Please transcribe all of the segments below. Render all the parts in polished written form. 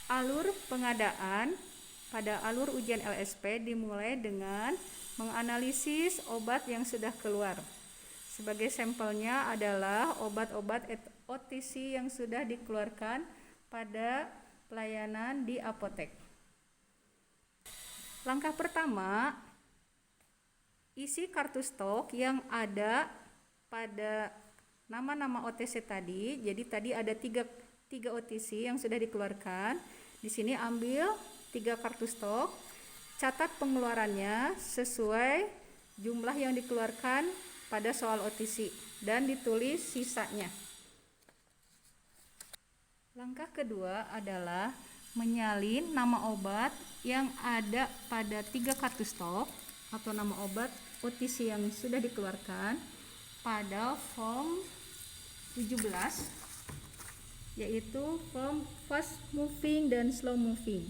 Alur pengadaan pada alur ujian LSP dimulai dengan menganalisis obat yang sudah keluar. Sebagai sampelnya adalah obat-obat OTC yang sudah dikeluarkan pada pelayanan di apotek. Langkah pertama, isi kartu stok yang ada pada nama-nama OTC tadi. Jadi tadi ada tiga OTC yang sudah dikeluarkan. Di sini ambil 3 kartu stok, catat pengeluarannya sesuai jumlah yang dikeluarkan pada soal OTC dan ditulis sisanya. Langkah kedua adalah menyalin nama obat yang ada pada 3 kartu stok atau nama obat OTC yang sudah dikeluarkan pada form 17, yaitu form fast moving dan slow moving,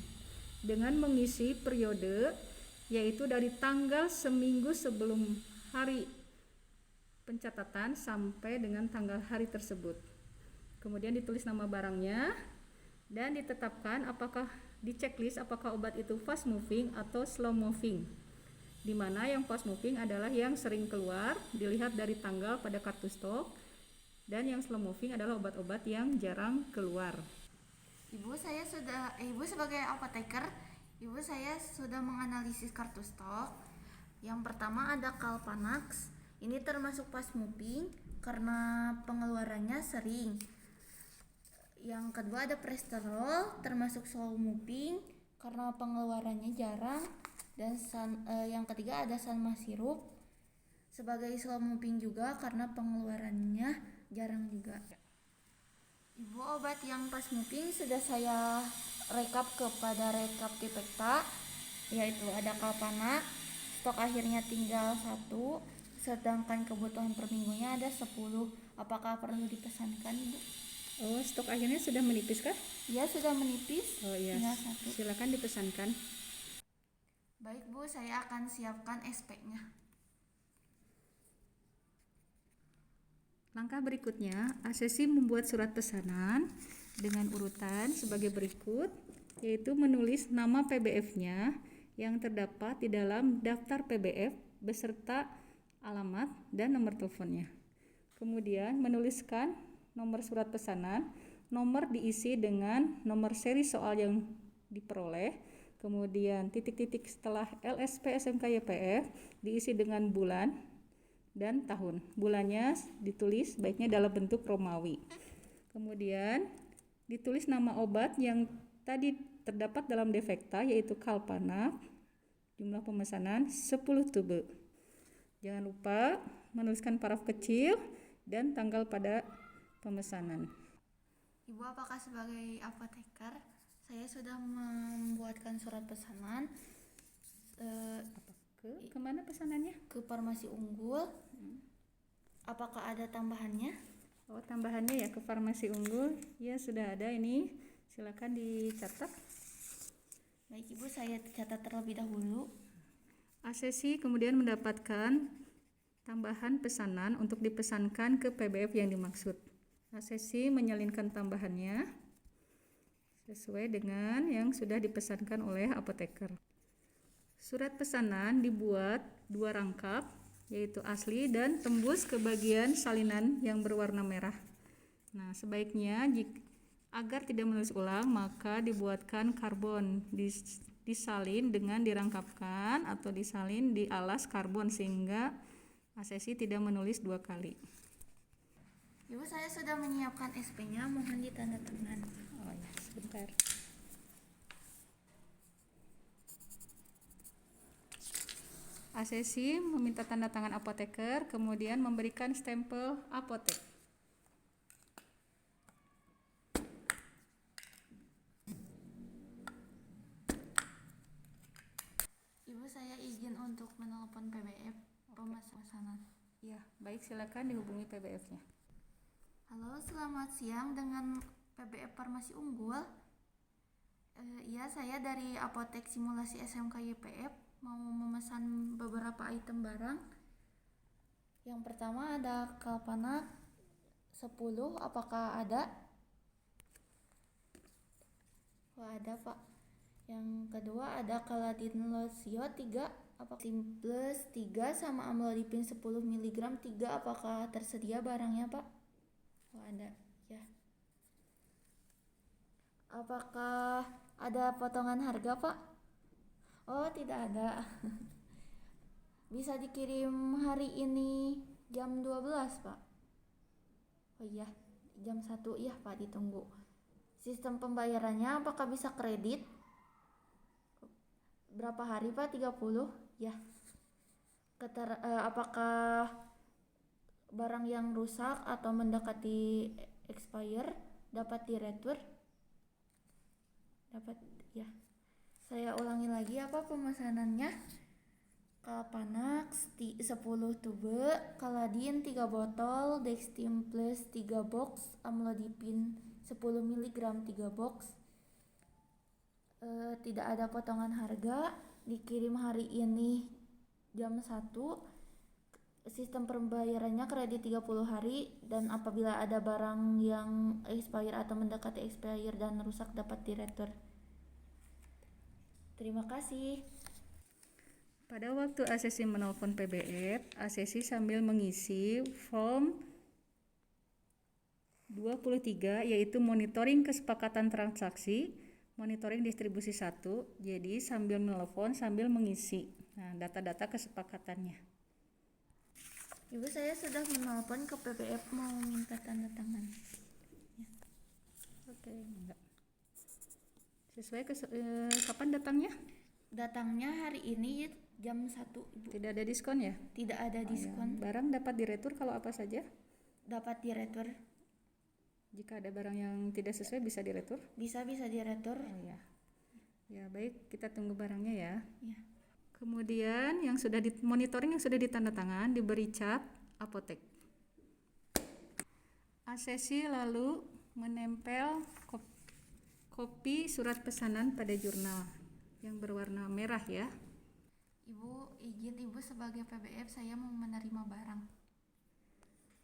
dengan mengisi periode yaitu dari tanggal seminggu sebelum hari pencatatan sampai dengan tanggal hari tersebut. Kemudian ditulis nama barangnya dan ditetapkan apakah di checklist apakah obat itu fast moving atau slow moving, di mana yang fast moving adalah yang sering keluar dilihat dari tanggal pada kartu stok, dan yang slow moving adalah obat-obat yang jarang keluar. Ibu sebagai apoteker, Ibu saya sudah menganalisis kartu stok. Yang pertama ada Kalpanax. Ini termasuk fast moving karena pengeluarannya sering. Yang kedua ada Presterol, termasuk slow moving karena pengeluarannya jarang. Dan yang ketiga ada Salma Sirup sebagai slow moving juga karena pengeluarannya jarang juga. Ibu, obat yang fast moving sudah saya rekap kepada rekap Tipekta, yaitu ada Kalpanax, stok akhirnya tinggal 1, sedangkan kebutuhan per minggunya ada 10. Apakah perlu dipesankan, Ibu? Oh, stok akhirnya sudah menipis kah? Ya, sudah menipis. Oh iya, Tinggal 1. silakan dipesankan. Baik Bu, saya akan siapkan SP-nya. Langkah berikutnya, ASESI membuat surat pesanan dengan urutan sebagai berikut, yaitu menulis nama PBF-nya yang terdapat di dalam daftar PBF beserta alamat dan nomor teleponnya. Kemudian menuliskan nomor surat pesanan, nomor diisi dengan nomor seri soal yang diperoleh, kemudian titik-titik setelah LSP SMK YPF diisi dengan bulan dan tahun. Bulannya ditulis baiknya dalam bentuk Romawi. Kemudian ditulis nama obat yang tadi terdapat dalam defekta, yaitu Kalpanax. Jumlah pemesanan 10 tube. Jangan lupa menuliskan paraf kecil dan tanggal pada pemesanan. Ibu, apakah sebagai apoteker saya sudah membuatkan surat pesanan Kemana pesanannya? ke Farmasi Unggul? Apakah ada tambahannya? Oh, tambahannya ya ke Farmasi Unggul. Ya, sudah ada ini. Silakan dicatat. Baik Ibu, saya catat terlebih dahulu. ASESI kemudian mendapatkan tambahan pesanan untuk dipesankan ke PBF yang dimaksud. ASESI menyalinkan tambahannya sesuai dengan yang sudah dipesankan oleh apoteker. Surat pesanan dibuat 2 rangkap, yaitu asli dan tembus ke bagian salinan yang berwarna merah. Nah, sebaiknya agar tidak menulis ulang, maka dibuatkan karbon, disalin dengan dirangkapkan atau disalin di alas karbon sehingga ASESI tidak menulis 2 kali. Ibu, saya sudah menyiapkan SP-nya, mohon ditanda tangan. Oh ya, sebentar. ASESI meminta tanda tangan apoteker, kemudian memberikan stempel apotek. Ibu, saya izin untuk menelpon PBF pemesanan. Ya, baik, silakan dihubungi PBF-nya. Halo, selamat siang, dengan PBF Farmasi Unggul. Iya, saya dari Apotek Simulasi SMK YPF mau memesan beberapa item barang. Yang pertama ada Kalpanax 10, apakah ada? Wah, ada Pak. Yang kedua ada Caladin Losio 3, apakah Simples 3 sama Amlodipine 10 mg 3, apakah tersedia barangnya Pak? Oh ada ya. Apakah ada potongan harga Pak? Oh tidak ada. Bisa dikirim hari ini jam 12 Pak. Oh iya, jam 1 ya Pak, ditunggu. Sistem pembayarannya apakah bisa kredit? Berapa hari Pak? 30 ya. Apakah barang yang rusak atau mendekati expire dapat diretur? Dapat ya. Saya ulangi lagi apa pemesanannya. Kalpanax 10 tube, Caladin 3 botol, Dextim Plus 3 box, Amlodipine 10 mg 3 box. Tidak ada potongan harga, dikirim hari ini jam 1. Sistem pembayarannya kredit 30 hari, dan apabila ada barang yang expire atau mendekati expire dan rusak dapat diretur. Terima kasih. Pada waktu ACC menelpon PBF, ACC sambil mengisi form 23 yaitu monitoring kesepakatan transaksi, monitoring distribusi 1. Jadi sambil menelpon sambil mengisi data-data kesepakatannya. Ibu, saya sudah menelpon ke PBF mau minta tanda tangan. Ya. Oke, enggak. Sesuai kapan datangnya? Datangnya hari ini jam 1 Ibu. Tidak ada diskon ya? Tidak ada diskon. Barang dapat diretur kalau apa saja? Dapat diretur. Jika ada barang yang tidak sesuai bisa diretur? Bisa diretur. Oh ya. Ya baik, kita tunggu barangnya ya. Ya. Kemudian yang sudah monitoring yang sudah ditandatangan diberi cap apotek. ACC lalu menempel kopi surat pesanan pada jurnal yang berwarna merah ya. Ibu, izin Ibu sebagai PBF saya mau menerima barang.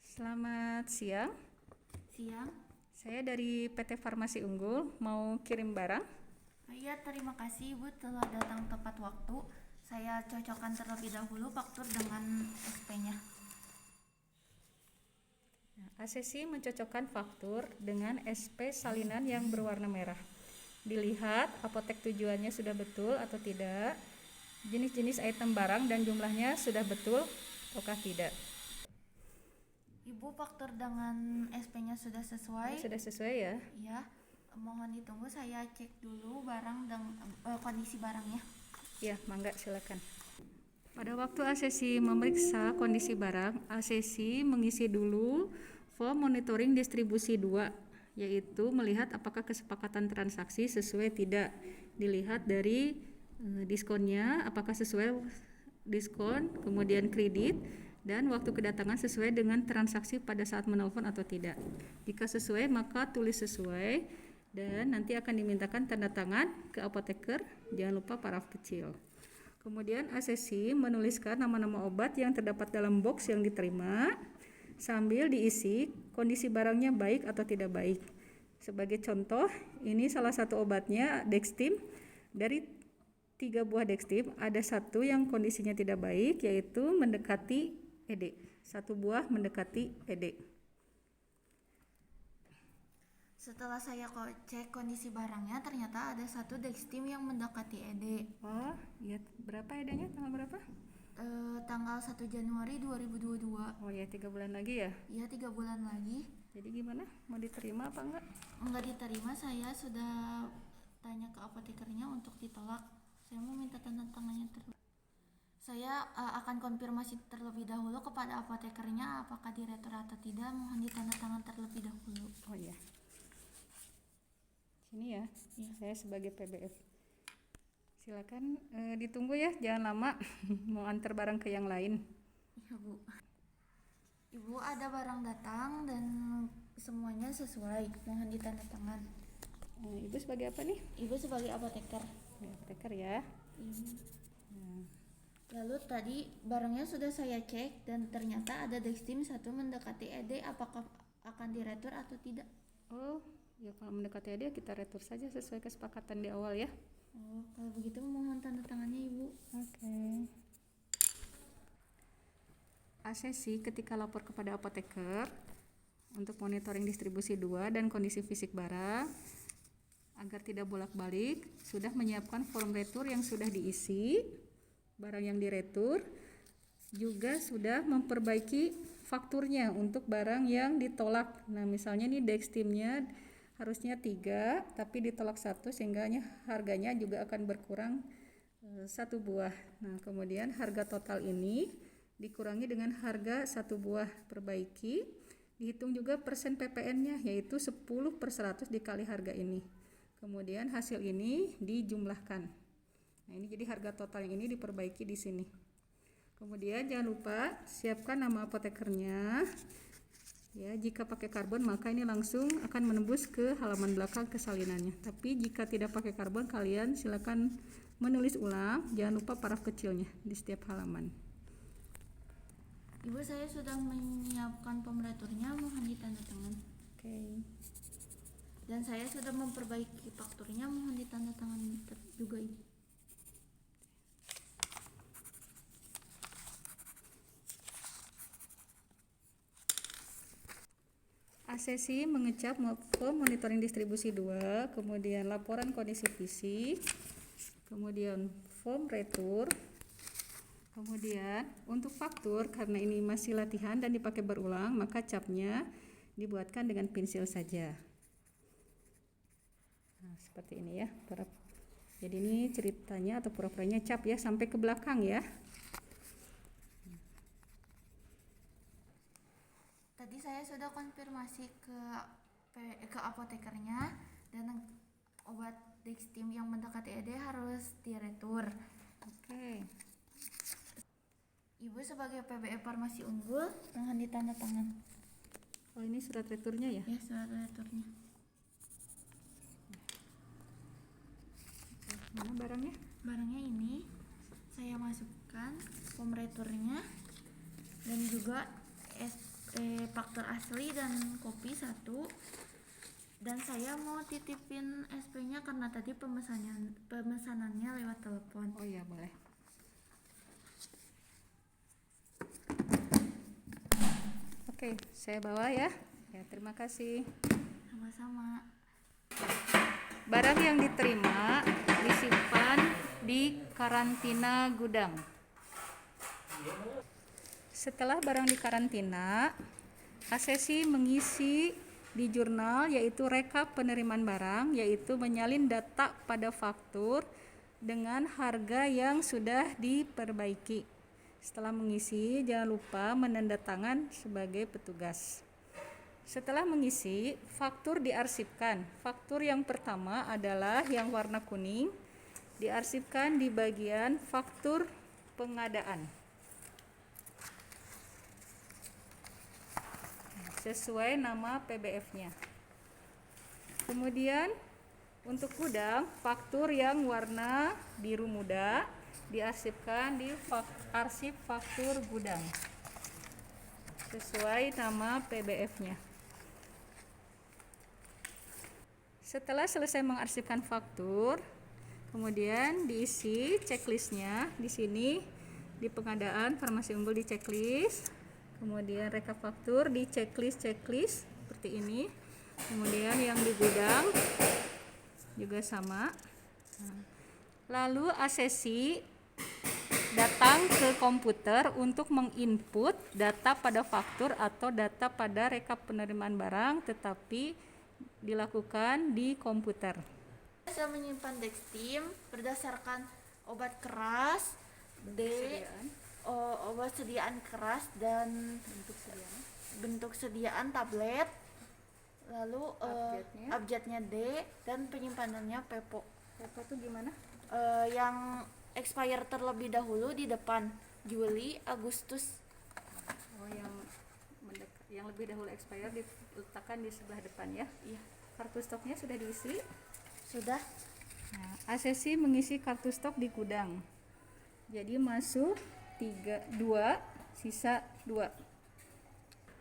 Selamat siang. Siang. Saya dari PT Farmasi Unggul mau kirim barang. Iya, terima kasih Ibu telah datang tepat waktu. Saya cocokkan terlebih dahulu faktur dengan SP-nya. ACC mencocokkan faktur dengan SP salinan yang berwarna merah. Dilihat apotek tujuannya sudah betul atau tidak, jenis-jenis item barang dan jumlahnya sudah betul ataukah tidak. Ibu, faktur dengan SP-nya sudah sesuai? Sudah sesuai ya? Iya, mohon ditunggu saya cek dulu barang dan kondisi barangnya. Ya, mangga silakan. Pada waktu ACC memeriksa kondisi barang, ACC mengisi dulu form monitoring distribusi 2, yaitu melihat apakah kesepakatan transaksi sesuai tidak. Dilihat dari diskonnya, apakah sesuai diskon, kemudian kredit, dan waktu kedatangan sesuai dengan transaksi pada saat menelpon atau tidak. Jika sesuai maka tulis sesuai dan nanti akan dimintakan tanda tangan ke apoteker, jangan lupa paraf kecil. Kemudian ACC menuliskan nama-nama obat yang terdapat dalam box yang diterima sambil diisi kondisi barangnya baik atau tidak baik. Sebagai contoh, ini salah satu obatnya Dextim. Dari 3 buah Dextim ada 1 yang kondisinya tidak baik, yaitu mendekati ED. 1 buah mendekati ED. Setelah saya cek kondisi barangnya, ternyata ada 1 Dextim yang mendekati ED. Oh, ya, berapa ED-nya? Tanggal berapa? Tanggal 1 Januari 2022. Oh ya, 3 bulan lagi ya? Iya, 3 bulan lagi. Jadi gimana? Mau diterima apa enggak? Enggak diterima, saya sudah tanya ke apotekernya untuk ditolak. Saya mau minta tanda tangannya Saya akan konfirmasi terlebih dahulu kepada apotekernya apakah diretur atau tidak. Mohon ditanda tangan terlebih dahulu. Oh iya. Sini ya. Saya sebagai PBF. Silakan ditunggu ya, jangan lama. Mau antar barang ke yang lain. Iya Bu. Ibu, ada barang datang dan semuanya sesuai. Mohon ditanda tangan. Ibu sebagai apa nih? Ibu sebagai apoteker. Apoteker ya. Lalu tadi barangnya sudah saya cek dan ternyata ada Dextim 1 mendekati ED. Apakah akan diretur atau tidak? Oh, Ya kalau mendekati hadiah kita retur saja sesuai kesepakatan di awal ya. Oh, kalau begitu mohon tanda tangannya Ibu. Oke. ACC ketika lapor kepada apoteker untuk monitoring distribusi 2 dan kondisi fisik barang agar tidak bolak-balik sudah menyiapkan form retur yang sudah diisi, barang yang diretur, juga sudah memperbaiki fakturnya untuk barang yang ditolak. Nah misalnya nih Dextimnya harusnya 3 tapi ditolak 1 sehingga harganya juga akan berkurang 1 buah. Nah kemudian harga total ini dikurangi dengan harga 1 buah perbaiki, dihitung juga persen PPN-nya yaitu 10/100 dikali harga ini. Kemudian hasil ini dijumlahkan. Nah ini jadi harga total yang ini diperbaiki di sini. Kemudian jangan lupa siapkan nama apotekernya. Ya, jika pakai karbon maka ini langsung akan menembus ke halaman belakang kesalinannya. Tapi jika tidak pakai karbon kalian silakan menulis ulang. Jangan lupa paraf kecilnya di setiap halaman. Ibu, saya sudah menyiapkan pemreturnya, mohon ditandatangan. Oke. Dan saya sudah memperbaiki fakturnya, mohon ditandatangan juga Ibu. ACC mengecap form monitoring distribusi 2, kemudian laporan kondisi fisik, kemudian form retur, kemudian untuk faktur karena ini masih latihan dan dipakai berulang maka capnya dibuatkan dengan pensil saja. Nah, seperti ini ya. Jadi ini ceritanya atau pura-puranya cap ya sampai ke belakang ya. Tadi saya sudah konfirmasi ke apotekernya dan obat Dextim yang mendekati ED harus diretur. Oke. Ibu sebagai PBE Farmasi Unggul dengan ditandatangan. Oh ini surat returnya ya? Ya, surat returnya. Mana barangnya? Barangnya ini saya masukkan form returnya dan juga faktur asli dan kopi 1. Dan saya mau titipin SP-nya karena tadi pemesanannya lewat telepon. Oh iya boleh. Oke, saya bawa ya. Ya terima kasih. Sama-sama. Barang yang diterima disimpan di karantina gudang. Setelah barang dikarantina, ACC mengisi di jurnal yaitu rekap penerimaan barang, yaitu menyalin data pada faktur dengan harga yang sudah diperbaiki. Setelah mengisi, jangan lupa menandatangan sebagai petugas. Setelah mengisi, faktur diarsipkan. Faktur yang pertama adalah yang warna kuning, diarsipkan di bagian faktur pengadaan. Sesuai nama PBF-nya. Kemudian untuk gudang, faktur yang warna biru muda diarsipkan di arsip faktur gudang sesuai nama PBF-nya. Setelah selesai mengarsipkan faktur, kemudian diisi checklistnya. Di sini di pengadaan Farmasi Unggul di checklist, kemudian rekap faktur di checklist seperti ini. Kemudian yang di gudang juga sama. Lalu ACC datang ke komputer untuk menginput data pada faktur atau data pada rekap penerimaan barang, tetapi dilakukan di komputer. Saya menyimpan Dextim berdasarkan obat keras, obat sediaan keras dan bentuk sediaan tablet, lalu abjadnya D dan penyimpanannya Pepo. Pepo itu gimana? Yang expire terlebih dahulu di depan Juli, Agustus. Oh, yang lebih dahulu expire diletakkan di sebelah depan ya. Iya. Kartu stoknya sudah diisi? Sudah. Nah, ACC mengisi kartu stok di gudang. Jadi masuk 2, sisa 2.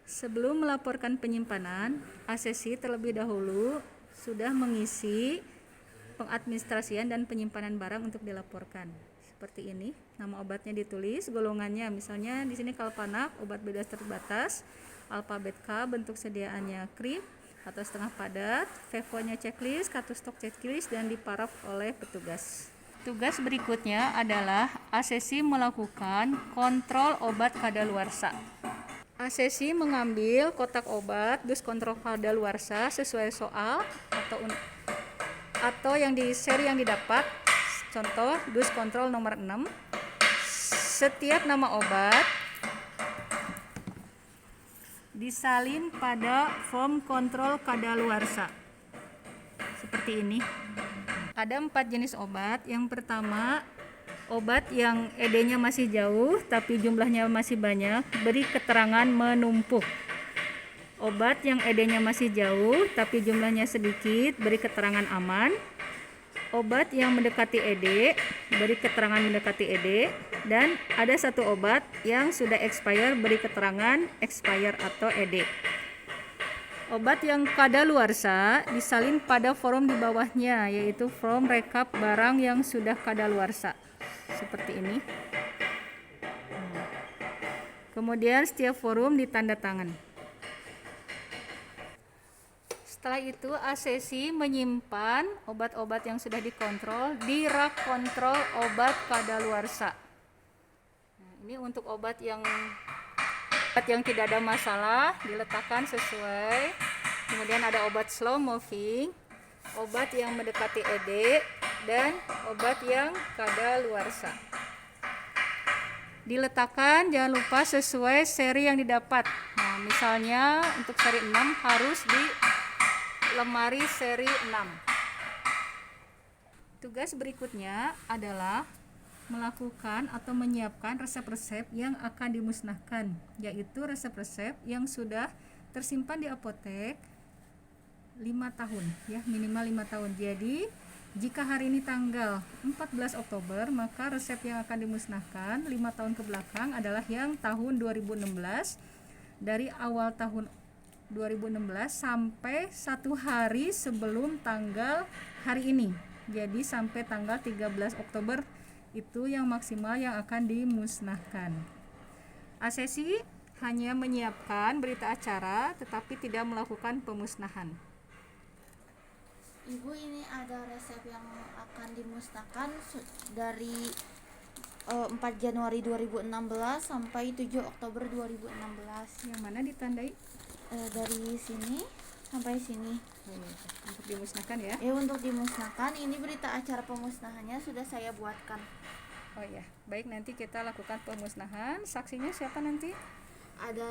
Sebelum melaporkan penyimpanan, ACC terlebih dahulu sudah mengisi pengadministrasian dan penyimpanan barang untuk dilaporkan. Seperti ini, nama obatnya ditulis, golongannya misalnya di sini Kalpanak, obat bebas terbatas, alfabet K, bentuk sediaannya krim atau setengah padat, FEVO-nya checklist, kartu stok checklist, dan diparaf oleh petugas. Tugas berikutnya adalah ASESI melakukan kontrol obat kadaluarsa. ASESI mengambil kotak obat dus kontrol kadaluarsa sesuai soal atau yang di seri yang didapat. Contoh dus kontrol nomor 6. Setiap nama obat disalin pada form kontrol kadaluarsa. Seperti ini. Ada 4 jenis obat. Yang pertama, obat yang ED-nya masih jauh tapi jumlahnya masih banyak, beri keterangan menumpuk. Obat yang ED-nya masih jauh tapi jumlahnya sedikit, beri keterangan aman. Obat yang mendekati ED, beri keterangan mendekati ED. Dan ada satu obat yang sudah expire, beri keterangan expire atau ED. Obat yang kadaluarsa disalin pada form di bawahnya, yaitu form rekap barang yang sudah kadaluarsa. Seperti ini. Kemudian setiap forum ditanda tangan. Setelah itu ASESI menyimpan obat-obat yang sudah dikontrol di rak kontrol obat kadaluarsa. Nah, ini untuk obat yang tidak ada masalah diletakkan sesuai. Kemudian ada obat slow moving, obat yang mendekati ED, dan obat yang kadaluarsa. Diletakkan jangan lupa sesuai seri yang didapat. Nah, misalnya untuk seri 6 harus di lemari seri 6. Tugas berikutnya adalah melakukan atau menyiapkan resep-resep yang akan dimusnahkan, yaitu resep-resep yang sudah tersimpan di apotek 5 tahun, ya, minimal 5 tahun. Jadi jika hari ini tanggal 14 Oktober, maka resep yang akan dimusnahkan 5 tahun ke belakang adalah yang tahun 2016, dari awal tahun 2016 sampai 1 hari sebelum tanggal hari ini. Jadi sampai tanggal 13 Oktober itu yang maksimal yang akan dimusnahkan. ASESI hanya menyiapkan berita acara tetapi tidak melakukan pemusnahan. Ibu, ini ada resep yang akan dimusnahkan dari 4 Januari 2016 sampai 7 Oktober 2016. Yang mana ditandai? Dari sini sampai sini. Untuk dimusnahkan ya? Untuk dimusnahkan. Ini berita acara pemusnahannya sudah saya buatkan. Oh ya, baik, nanti kita lakukan pemusnahan. Saksinya siapa nanti? Ada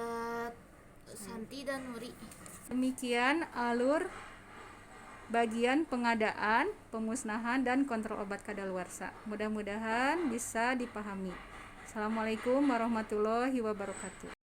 Santi dan Nuri. Demikian alur bagian pengadaan, pemusnahan, dan kontrol obat kadaluarsa. Mudah-mudahan bisa dipahami. Assalamualaikum warahmatullahi wabarakatuh.